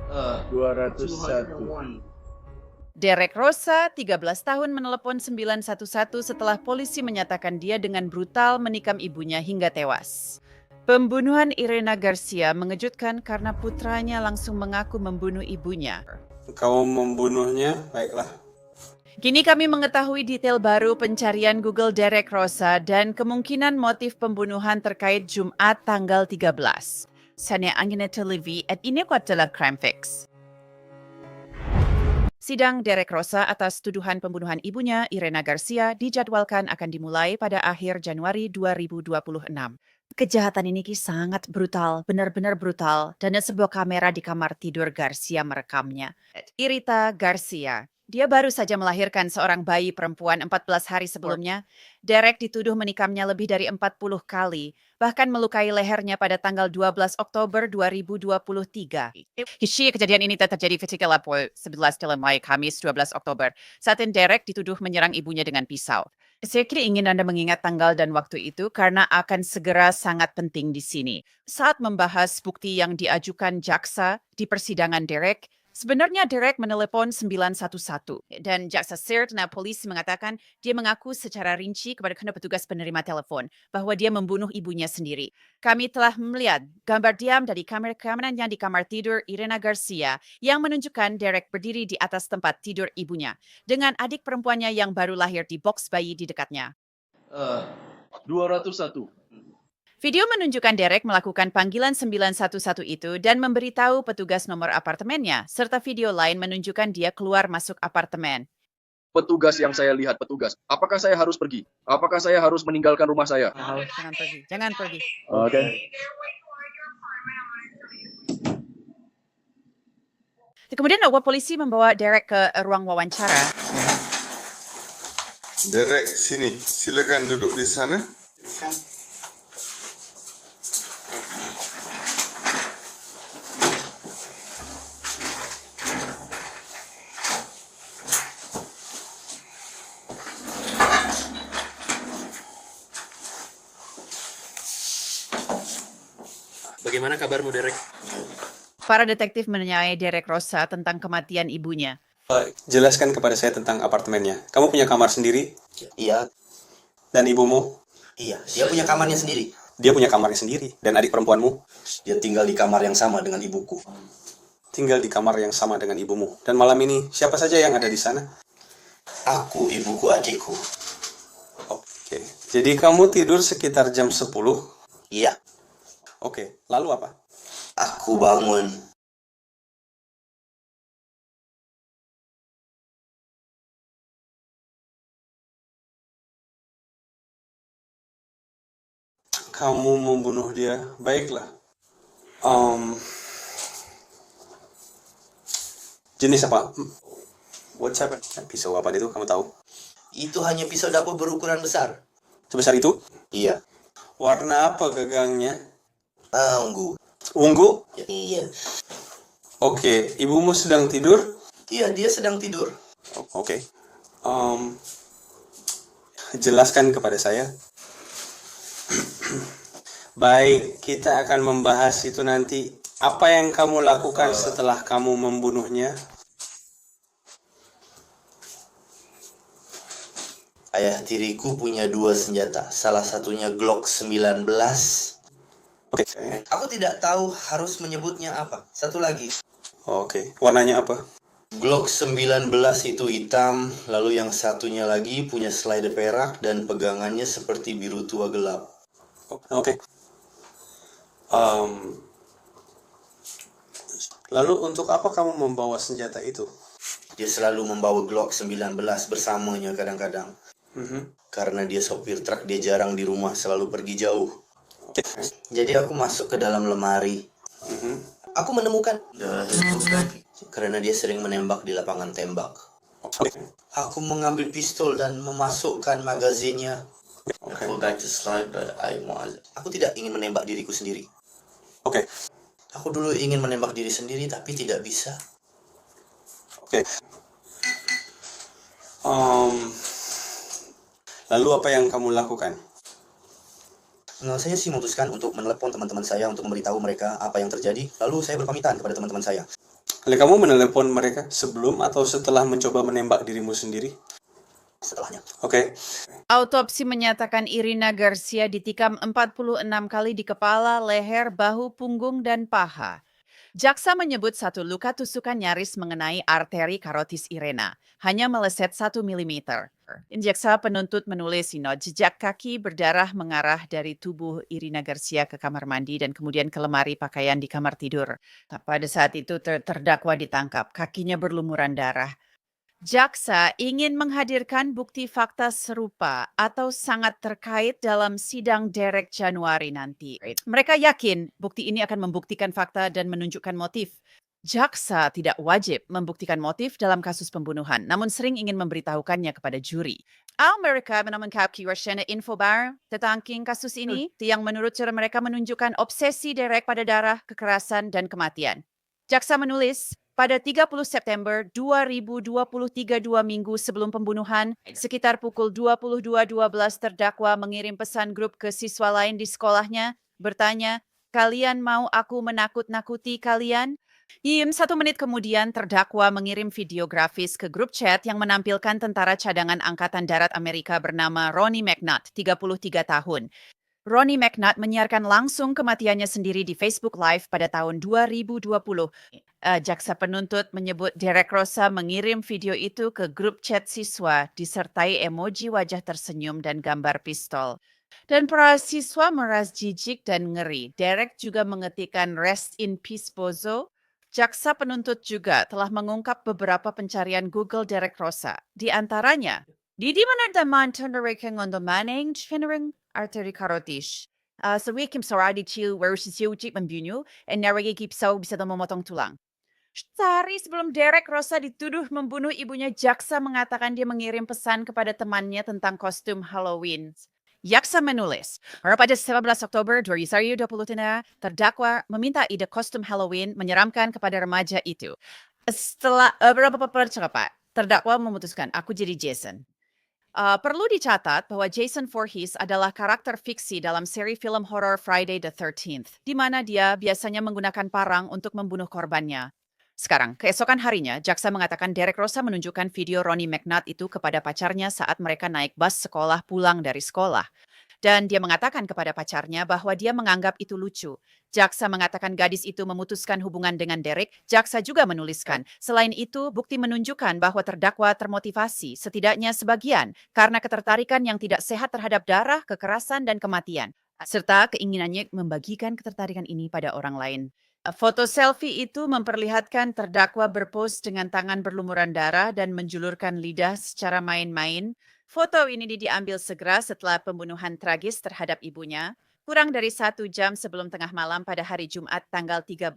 201. Derek Rosa, 13 tahun, menelepon 911 setelah polisi menyatakan dia dengan brutal menikam ibunya hingga tewas. Pembunuhan Irena Garcia mengejutkan karena putranya langsung mengaku membunuh ibunya. Kau membunuhnya, baiklah. Kini kami mengetahui detail baru pencarian Google Derek Rosa dan kemungkinan motif pembunuhan terkait Jumat tanggal 13. Saya Angineta Levy at ini adalah Crime Fix. Sidang Derek Rosa atas tuduhan pembunuhan ibunya, Irena Garcia, dijadwalkan akan dimulai pada akhir Januari 2026. Kejahatan ini sangat brutal, benar-benar brutal, dan sebuah kamera di kamar tidur Garcia merekamnya. Irita Garcia, dia baru saja melahirkan seorang bayi perempuan 14 hari sebelumnya. Derek dituduh menikamnya lebih dari 40 kali, bahkan melukai lehernya pada tanggal 12 Oktober 2023. Kejadian ini terjadi ketika lapor 11 dalam Kamis 12 Oktober. Saat ini Derek dituduh menyerang ibunya dengan pisau. Saya kira ingin Anda mengingat tanggal dan waktu itu karena akan segera sangat penting di sini. Saat membahas bukti yang diajukan jaksa di persidangan Derek, sebenarnya Derek menelepon 911 dan jaksa Sirtna polisi mengatakan dia mengaku secara rinci kepada petugas penerima telepon bahwa dia membunuh ibunya sendiri. Kami telah melihat gambar diam dari kamera keamanannya di kamar tidur Irena Garcia yang menunjukkan Derek berdiri di atas tempat tidur ibunya dengan adik perempuannya yang baru lahir di box bayi di dekatnya. 201. Video menunjukkan Derek melakukan panggilan 911 itu dan memberitahu petugas nomor apartemennya, serta video lain menunjukkan dia keluar masuk apartemen. Petugas yang saya lihat, petugas. Apakah saya harus pergi? Apakah saya harus meninggalkan rumah saya? Jangan pergi, jangan pergi. Oke. Kemudian polisi membawa Derek ke ruang wawancara. Derek, sini. Silakan duduk di sana. Bagaimana kabarmu, Derek? Para detektif menanyai Derek Rosa tentang kematian ibunya. Jelaskan kepada saya tentang apartemennya. Kamu punya kamar sendiri? Iya, Dan ibumu? iya. Dia punya kamarnya sendiri. Dia punya kamarnya sendiri. Dan adik perempuanmu? Dia tinggal di kamar yang sama dengan ibuku. Tinggal di kamar yang sama dengan ibumu. Dan malam ini, siapa saja yang ada di sana? Aku, ibuku, adikku. Oke. Jadi kamu tidur sekitar jam 10? Iya, Oke. Lalu apa? aku bangun. Kamu membunuh dia. Baiklah. Jenis apa? What's happened? Pisau apa itu? Kamu tahu? Itu hanya pisau dapur berukuran besar. Sebesar itu? Iya. Warna apa gagangnya? Ungu. Ungu? Iya. Oke. Ibumu sedang tidur? Iya, dia sedang tidur. Oke. Jelaskan kepada saya. Baik, kita akan membahas itu nanti. Apa yang kamu lakukan setelah kamu membunuhnya? Ayah tiriku punya 2 senjata. Salah satunya Glock 19. Oke. Aku tidak tahu harus menyebutnya apa. Satu lagi. Oke. Warnanya apa? Glock 19 itu hitam, lalu yang satunya lagi punya slider perak dan pegangannya seperti biru tua gelap. Oke. Lalu untuk apa kamu membawa senjata itu? Dia selalu membawa Glock 19 bersamanya kadang-kadang. Karena dia sopir truk, dia jarang di rumah, selalu pergi jauh. Jadi aku masuk ke dalam lemari. Aku menemukan karena dia sering menembak di lapangan tembak. Aku mengambil pistol dan memasukkan magazinnya. Aku tidak ingin menembak diriku sendiri. Oke. Aku dulu ingin menembak diri sendiri tapi tidak bisa. Oke. Lalu apa yang kamu lakukan? Nah, saya sih memutuskan untuk menelepon teman-teman saya untuk memberitahu mereka apa yang terjadi. Lalu saya berpamitan kepada teman-teman saya. Kamu menelepon mereka sebelum atau setelah mencoba menembak dirimu sendiri? Setelahnya. Oke. Autopsi menyatakan Irina Garcia ditikam 46 kali di kepala, leher, bahu, punggung, dan paha. Jaksa menyebut satu luka tusukan nyaris mengenai arteri karotis Irena, hanya meleset 1 mm. Jaksa penuntut menulis jejak kaki berdarah mengarah dari tubuh Irina Garcia ke kamar mandi dan kemudian ke lemari pakaian di kamar tidur. Pada saat itu terdakwa ditangkap, kakinya berlumuran darah. Jaksa ingin menghadirkan bukti fakta serupa atau sangat terkait dalam sidang Derek Januari nanti. Mereka yakin bukti ini akan membuktikan fakta dan menunjukkan motif. Jaksa tidak wajib membuktikan motif dalam kasus pembunuhan, namun sering ingin memberitahukannya kepada juri. Mereka menemukan kiwasana info bar tentang kasus ini yang menurut cara mereka menunjukkan obsesi Derek pada darah, kekerasan, dan kematian. Jaksa menulis, pada 30 September 2023, 2 minggu sebelum pembunuhan, sekitar pukul 22.12 terdakwa mengirim pesan grup ke siswa lain di sekolahnya, bertanya, kalian mau aku menakut-nakuti kalian? 1 menit kemudian, terdakwa mengirim video grafis ke grup chat yang menampilkan tentara cadangan Angkatan Darat Amerika bernama Ronnie McNutt, 33 tahun. Ronnie McNutt menyiarkan langsung kematiannya sendiri di Facebook Live pada tahun 2020. Jaksa penuntut menyebut Derek Rosa mengirim video itu ke grup chat siswa disertai emoji wajah tersenyum dan gambar pistol. Dan para siswa meras jijik dan ngeri. Derek juga mengetikkan rest in peace Bozo. Jaksa penuntut juga telah mengungkap beberapa pencarian Google Derek Rosa. Di antaranya, di mana teman tendereken untuk maning cenderung arteri karotis. Sewikim saradi ciu warusisiucik membunuh, and narigikip bisa memotong tulang. Sehari sebelum Derek Rosa dituduh membunuh ibunya, jaksa mengatakan dia mengirim pesan kepada temannya tentang kostum Halloween. Jaksa menulis, pada 19 Oktober 2020, terdakwa meminta ide kostum Halloween menyeramkan kepada remaja itu. Setelah beberapa percakapan, terdakwa memutuskan, aku jadi Jason. Perlu dicatat bahwa Jason Voorhees adalah karakter fiksi dalam seri film horor Friday the 13th, di mana dia biasanya menggunakan parang untuk membunuh korbannya. Sekarang, keesokan harinya, jaksa mengatakan Derek Rosa menunjukkan video Ronnie McNutt itu kepada pacarnya saat mereka naik bus sekolah pulang dari sekolah. Dan dia mengatakan kepada pacarnya bahwa dia menganggap itu lucu. Jaksa mengatakan gadis itu memutuskan hubungan dengan Derek. Jaksa juga menuliskan, selain itu, bukti menunjukkan bahwa terdakwa termotivasi, setidaknya sebagian, karena ketertarikan yang tidak sehat terhadap darah, kekerasan, dan kematian, serta keinginannya membagikan ketertarikan ini pada orang lain. Foto selfie itu memperlihatkan terdakwa berpose dengan tangan berlumuran darah dan menjulurkan lidah secara main-main. Foto ini diambil segera setelah pembunuhan tragis terhadap ibunya, kurang dari 1 jam sebelum tengah malam pada hari Jumat tanggal 13.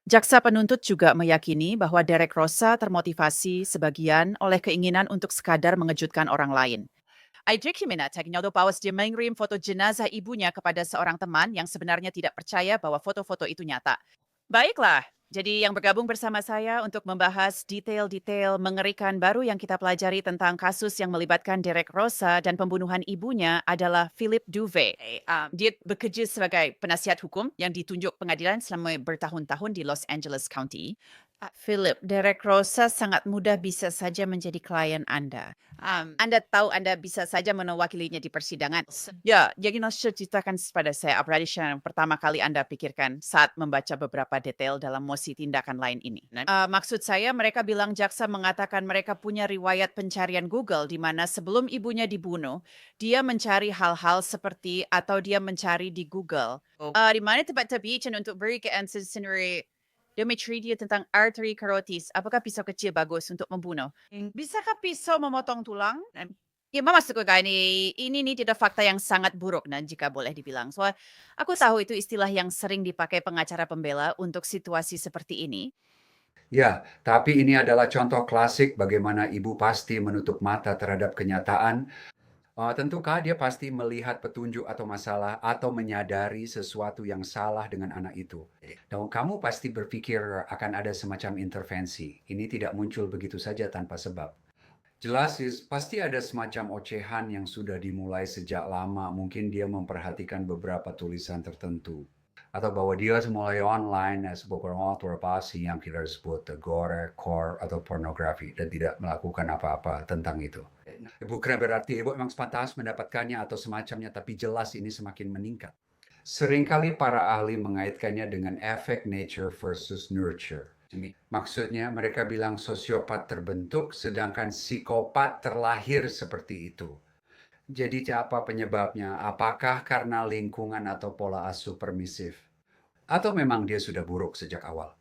Jaksa penuntut juga meyakini bahwa Derek Rosa termotivasi sebagian oleh keinginan untuk sekadar mengejutkan orang lain. Pawas dia mengirim foto jenazah ibunya kepada seorang teman yang sebenarnya tidak percaya bahwa foto-foto itu nyata. Baiklah, jadi yang bergabung bersama saya untuk membahas detail-detail mengerikan baru yang kita pelajari tentang kasus yang melibatkan Derek Rosa dan pembunuhan ibunya adalah Philip Duve. Dia bekerja sebagai penasihat hukum yang ditunjuk pengadilan selama bertahun-tahun di Los Angeles County. Philip, Derek Rosa sangat mudah bisa saja menjadi klien Anda. Anda tahu Anda bisa saja mewakilinya di persidangan. Ya, jadi ceritakan kepada saya apa yang pertama kali Anda pikirkan saat membaca beberapa detail dalam mosi tindakan lain ini. Maksud saya, mereka bilang jaksa mengatakan mereka punya riwayat pencarian Google di mana sebelum ibunya dibunuh, dia mencari hal-hal seperti atau dia mencari di Google. Di mana tempat terbicara untuk beri keansan sendiri. Dometri dia tentang arteri karotis. Apakah pisau kecil bagus untuk membunuh? Bisakah pisau memotong tulang? Ya, masuk ke ini tidak fakta yang sangat buruk, jika boleh dibilang. So, aku tahu itu istilah yang sering dipakai pengacara pembela untuk situasi seperti ini. Ya, tapi ini adalah contoh klasik bagaimana ibu pasti menutup mata terhadap kenyataan. Tentukah dia pasti melihat petunjuk atau masalah atau menyadari sesuatu yang salah dengan anak itu. Dan kamu pasti berpikir akan ada semacam intervensi. Ini tidak muncul begitu saja tanpa sebab. Jelas, pasti ada semacam ocehan yang sudah dimulai sejak lama. Mungkin dia memperhatikan beberapa tulisan tertentu. atau bahwa dia mulai online sebuah masturbasi yang kita sebut gore, core, atau pornografi dan tidak melakukan apa-apa tentang itu. Bukan berarti ibu memang pantas mendapatkannya atau semacamnya, tapi jelas ini semakin meningkat. Seringkali para ahli mengaitkannya dengan efek nature versus nurture. Maksudnya mereka bilang sosiopat terbentuk sedangkan psikopat terlahir seperti itu. Jadi apa penyebabnya? Apakah karena lingkungan atau pola asuh permisif? Atau memang dia sudah buruk sejak awal?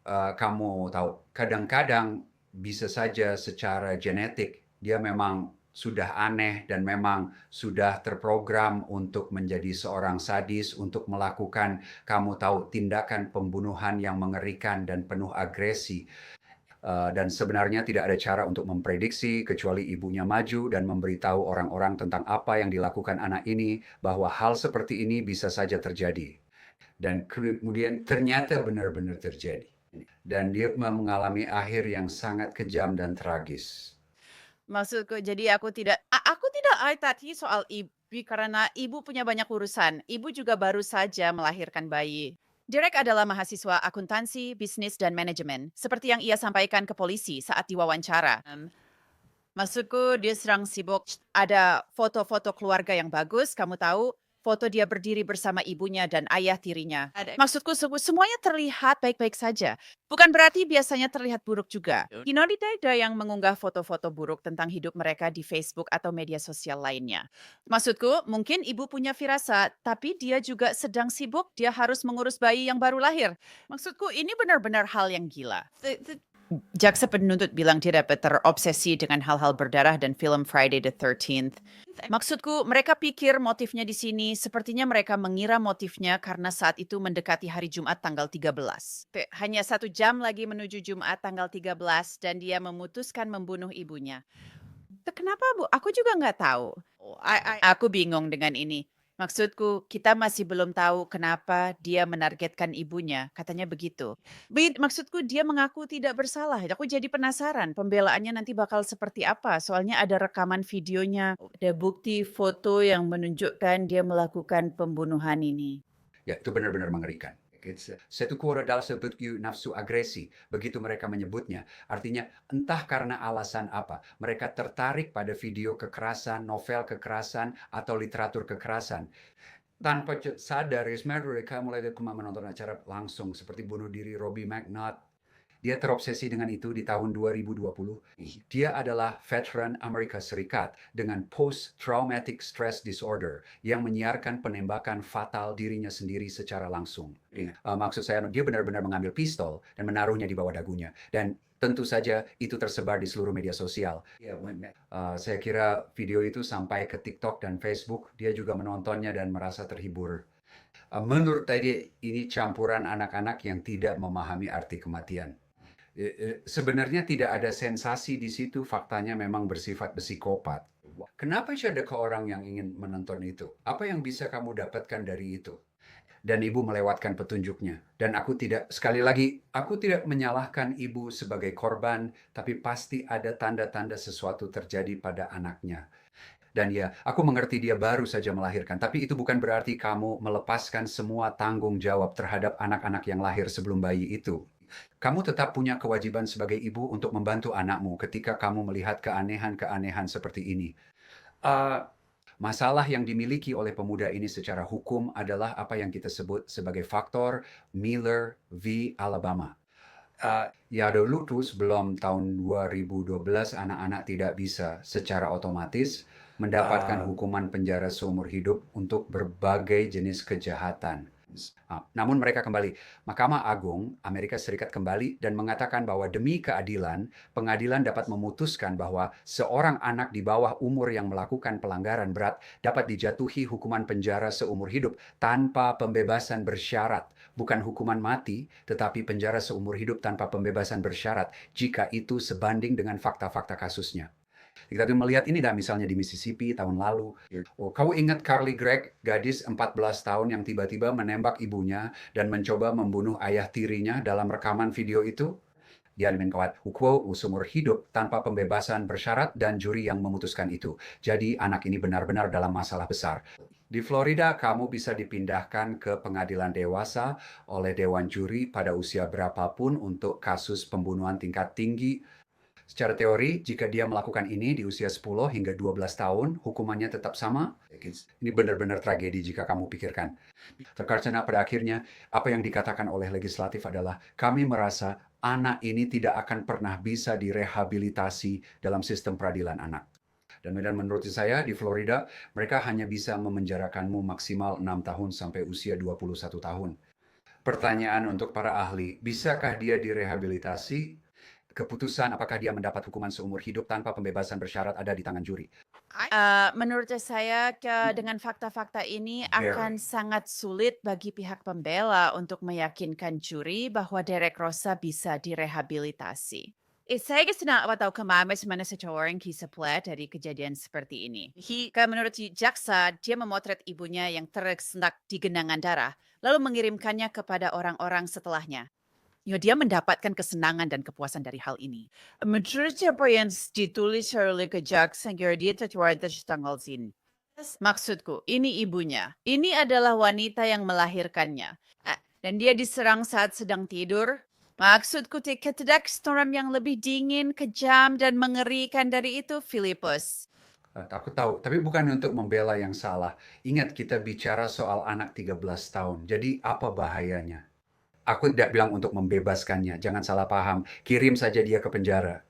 Kamu tahu, kadang-kadang bisa saja secara genetik dia memang sudah aneh dan memang sudah terprogram untuk menjadi seorang sadis, untuk melakukan, kamu tahu, tindakan pembunuhan yang mengerikan dan penuh agresi. Dan sebenarnya tidak ada cara untuk memprediksi kecuali ibunya maju dan memberitahu orang-orang tentang apa yang dilakukan anak ini, bahwa hal seperti ini bisa saja terjadi. Dan kemudian ternyata benar-benar terjadi. Dan dia mengalami akhir yang sangat kejam dan tragis. Maksudku, jadi aku tidak tadi soal ibu karena ibu punya banyak urusan. Ibu juga baru saja melahirkan bayi. Derek adalah mahasiswa akuntansi, bisnis, dan manajemen, seperti yang ia sampaikan ke polisi saat diwawancara. Maksudku, dia sedang sibuk. Ada foto-foto keluarga yang bagus, kamu tahu, foto dia berdiri bersama ibunya dan ayah tirinya. Maksudku, semuanya terlihat baik-baik saja. Bukan berarti biasanya terlihat buruk juga. Tidak ada yang mengunggah foto-foto buruk tentang hidup mereka di Facebook atau media sosial lainnya. Maksudku, mungkin ibu punya firasat, tapi dia juga sedang sibuk, dia harus mengurus bayi yang baru lahir. Maksudku, ini benar-benar hal yang gila. Jaksa penuntut bilang dia dapat terobsesi dengan hal-hal berdarah dan film Friday the 13th. Maksudku, mereka pikir motifnya di sini, sepertinya mereka mengira motifnya karena saat itu mendekati hari Jumat tanggal 13. Hanya 1 jam lagi menuju Jumat tanggal 13 dan dia memutuskan membunuh ibunya. Kenapa, Bu? Aku juga nggak tahu. Aku bingung dengan ini. Maksudku, kita masih belum tahu kenapa dia menargetkan ibunya. Katanya begitu. Maksudku, dia mengaku tidak bersalah. Aku jadi penasaran pembelaannya nanti bakal seperti apa. Soalnya ada rekaman videonya. Ada bukti foto yang menunjukkan dia melakukan pembunuhan ini. Ya, itu benar-benar mengerikan. Satu quote adalah sebut nafsu agresi, begitu mereka menyebutnya. Artinya entah karena alasan apa, mereka tertarik pada video kekerasan, novel kekerasan, atau literatur kekerasan. Tanpa sadar, mereka mulai menonton acara langsung seperti bunuh diri Robbie McNutt. Dia terobsesi dengan itu di tahun 2020. Dia adalah veteran Amerika Serikat dengan post-traumatic stress disorder yang menyiarkan penembakan fatal dirinya sendiri secara langsung. Maksud saya, dia benar-benar mengambil pistol dan menaruhnya di bawah dagunya. Dan tentu saja itu tersebar di seluruh media sosial. Saya kira video itu sampai ke TikTok dan Facebook. Dia juga menontonnya dan merasa terhibur. Menurut saya, ini campuran anak-anak yang tidak memahami arti kematian. Sebenarnya tidak ada sensasi di situ, faktanya memang bersifat psikopat. Kenapa sih ada ke orang yang ingin menonton itu? Apa yang bisa kamu dapatkan dari itu? Dan ibu melewatkan petunjuknya. Dan sekali lagi, aku tidak menyalahkan ibu sebagai korban, tapi pasti ada tanda-tanda sesuatu terjadi pada anaknya. Dan ya, aku mengerti dia baru saja melahirkan, tapi itu bukan berarti kamu melepaskan semua tanggung jawab terhadap anak-anak yang lahir sebelum bayi itu. Kamu tetap punya kewajiban sebagai ibu untuk membantu anakmu ketika kamu melihat keanehan-keanehan seperti ini. Masalah yang dimiliki oleh pemuda ini secara hukum adalah apa yang kita sebut sebagai faktor Miller v. Alabama. Ya dulu tuh sebelum tahun 2012 anak-anak tidak bisa secara otomatis mendapatkan hukuman penjara seumur hidup untuk berbagai jenis kejahatan. Namun mereka kembali, Mahkamah Agung Amerika Serikat kembali dan mengatakan bahwa demi keadilan, pengadilan dapat memutuskan bahwa seorang anak di bawah umur yang melakukan pelanggaran berat dapat dijatuhi hukuman penjara seumur hidup tanpa pembebasan bersyarat. Bukan hukuman mati, tetapi penjara seumur hidup tanpa pembebasan bersyarat jika itu sebanding dengan fakta-fakta kasusnya. Kita melihat ini misalnya di Mississippi tahun lalu. Kau ingat Carly Gregg, gadis 14 tahun yang tiba-tiba menembak ibunya dan mencoba membunuh ayah tirinya dalam rekaman video itu? Dia menguat hukum seumur hidup tanpa pembebasan bersyarat dan juri yang memutuskan itu. Jadi anak ini benar-benar dalam masalah besar. Di Florida, kamu bisa dipindahkan ke pengadilan dewasa oleh dewan juri pada usia berapapun untuk kasus pembunuhan tingkat tinggi. Secara teori, jika dia melakukan ini di usia 10 hingga 12 tahun, hukumannya tetap sama. Ini benar-benar tragedi jika kamu pikirkan. Karena pada akhirnya, apa yang dikatakan oleh legislatif adalah, kami merasa anak ini tidak akan pernah bisa direhabilitasi dalam sistem peradilan anak. Dan menurut saya, di Florida, mereka hanya bisa memenjarakanmu maksimal 6 tahun sampai usia 21 tahun. Pertanyaan untuk para ahli, bisakah dia direhabilitasi? Keputusan apakah dia mendapat hukuman seumur hidup tanpa pembebasan bersyarat ada di tangan juri. Menurut saya dengan fakta-fakta ini akan sangat sulit bagi pihak pembela untuk meyakinkan juri bahwa Derek Rosa bisa direhabilitasi. Saya tidak tahu kemana seseorang kisah dari kejadian seperti ini. Menurut jaksa, dia memotret ibunya yang tersendak di genangan darah, lalu mengirimkannya kepada orang-orang setelahnya. Dia mendapatkan kesenangan dan kepuasan dari hal ini. Menurut apa yang ditulis oleh kejaksaan, dia tertulis tanggal sini. Maksudku, ini ibunya. Ini adalah wanita yang melahirkannya. Dan dia diserang saat sedang tidur. Maksudku, tidak storm yang lebih dingin, kejam, dan mengerikan dari itu, Filipus. Aku tahu, tapi bukan untuk membela yang salah. Ingat, kita bicara soal anak 13 tahun. Jadi apa bahayanya? Aku tidak bilang untuk membebaskannya, jangan salah paham. Kirim saja dia ke penjara.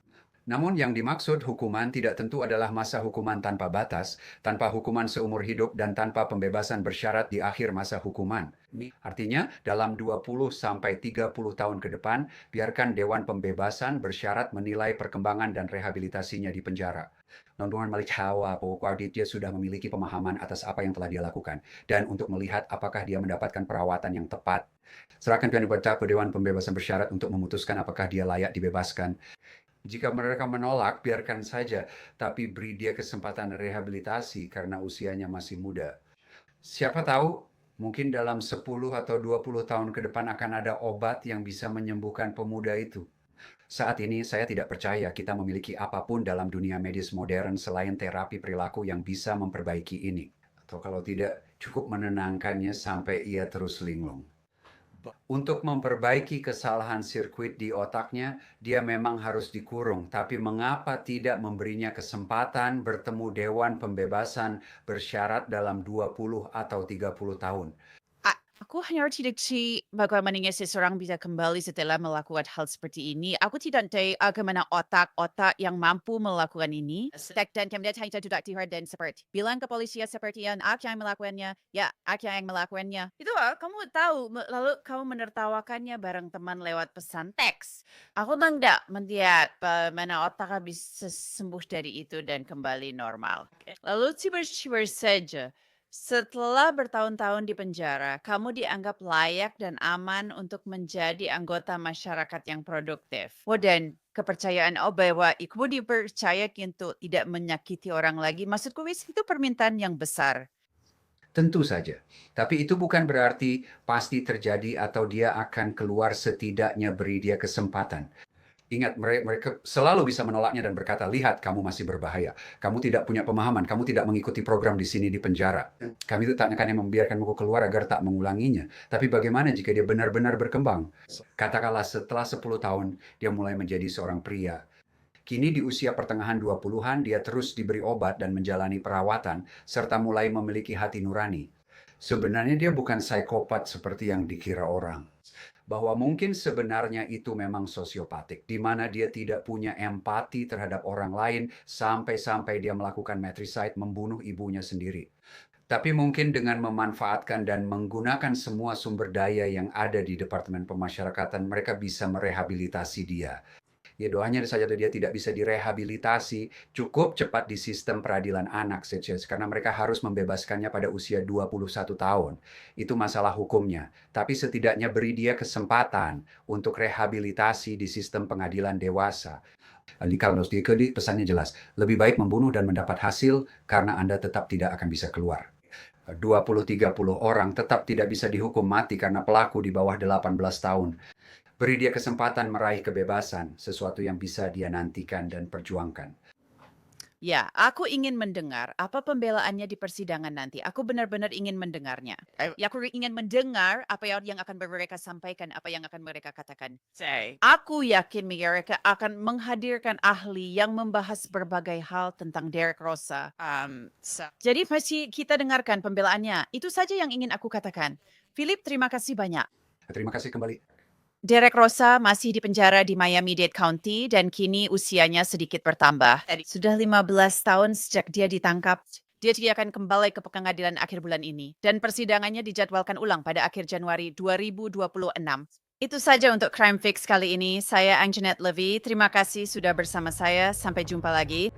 Namun yang dimaksud hukuman tidak tentu adalah masa hukuman tanpa batas, tanpa hukuman seumur hidup, dan tanpa pembebasan bersyarat di akhir masa hukuman. Artinya, dalam 20-30 tahun ke depan, biarkan Dewan Pembebasan bersyarat menilai perkembangan dan rehabilitasinya di penjara. Nontongan melihat bahwa dia sudah memiliki pemahaman atas apa yang telah dia lakukan, dan untuk melihat apakah dia mendapatkan perawatan yang tepat. Serahkan pilihan ke Dewan Pembebasan Bersyarat untuk memutuskan apakah dia layak dibebaskan. Jika mereka menolak, biarkan saja, tapi beri dia kesempatan rehabilitasi karena usianya masih muda. Siapa tahu, mungkin dalam 10 atau 20 tahun ke depan akan ada obat yang bisa menyembuhkan pemuda itu. Saat ini saya tidak percaya kita memiliki apapun dalam dunia medis modern selain terapi perilaku yang bisa memperbaiki ini. Atau kalau tidak, cukup menenangkannya sampai ia terus linglung. Untuk memperbaiki kesalahan sirkuit di otaknya, dia memang harus dikurung. Tapi mengapa tidak memberinya kesempatan bertemu Dewan Pembebasan bersyarat dalam 20 atau 30 tahun? Aku hanya tidak bagaimana seseorang bisa kembali setelah melakukan hal seperti ini. Aku tidak tahu bagaimana otak-otak yang mampu melakukan ini. Dan kemudian hanya tidak diharap dan seperti. Bilang ke polisi seperti yang yang melakukannya. Ya, yang melakukannya. Itu kamu tahu, lalu kamu menertawakannya bareng teman lewat pesan teks. Aku tidak melihat bagaimana otak bisa sembuh dari itu dan kembali normal. Lalu tiba-tiba saja, setelah bertahun-tahun di penjara, kamu dianggap layak dan aman untuk menjadi anggota masyarakat yang produktif. Dan kepercayaan bahwa kamu dipercaya untuk tidak menyakiti orang lagi, maksudku itu permintaan yang besar. Tentu saja. Tapi itu bukan berarti pasti terjadi atau dia akan keluar setidaknya beri dia kesempatan. Ingat, mereka selalu bisa menolaknya dan berkata, lihat, kamu masih berbahaya. Kamu tidak punya pemahaman, kamu tidak mengikuti program di sini di penjara. Kami itu tak akan membiarkanmu keluar agar tak mengulanginya. Tapi bagaimana jika dia benar-benar berkembang? Katakanlah setelah 10 tahun, dia mulai menjadi seorang pria. Kini di usia pertengahan 20-an, dia terus diberi obat dan menjalani perawatan, serta mulai memiliki hati nurani. Sebenarnya dia bukan psikopat seperti yang dikira orang. Bahwa mungkin sebenarnya itu memang sosiopatik, di mana dia tidak punya empati terhadap orang lain sampai-sampai dia melakukan matricide, membunuh ibunya sendiri. Tapi mungkin dengan memanfaatkan dan menggunakan semua sumber daya yang ada di Departemen Pemasyarakatan, mereka bisa merehabilitasi dia. Ya doanya saja dia tidak bisa direhabilitasi cukup cepat di sistem peradilan anak saja, karena mereka harus membebaskannya pada usia 21 tahun. Itu masalah hukumnya. Tapi setidaknya beri dia kesempatan untuk rehabilitasi di sistem pengadilan dewasa. Di Carlos Dikedi pesannya jelas, lebih baik membunuh dan mendapat hasil karena Anda tetap tidak akan bisa keluar. 20-30 orang tetap tidak bisa dihukum mati karena pelaku di bawah 18 tahun. Beri dia kesempatan meraih kebebasan, sesuatu yang bisa dia nantikan dan perjuangkan. Ya, aku ingin mendengar apa pembelaannya di persidangan nanti. Aku benar-benar ingin mendengarnya. Ya, aku ingin mendengar apa yang akan mereka sampaikan, apa yang akan mereka katakan. Aku yakin mereka akan menghadirkan ahli yang membahas berbagai hal tentang Derek Rosa. Jadi masih kita dengarkan pembelaannya. Itu saja yang ingin aku katakan. Philip, terima kasih banyak. Terima kasih kembali. Derek Rosa masih dipenjara di Miami-Dade County dan kini usianya sedikit bertambah. Sudah 15 tahun sejak dia ditangkap. Dia akan kembali ke pengadilan akhir bulan ini. Dan persidangannya dijadwalkan ulang pada akhir Januari 2026. Itu saja untuk Crime Fix kali ini. Saya Anjanette Levy. Terima kasih sudah bersama saya. Sampai jumpa lagi.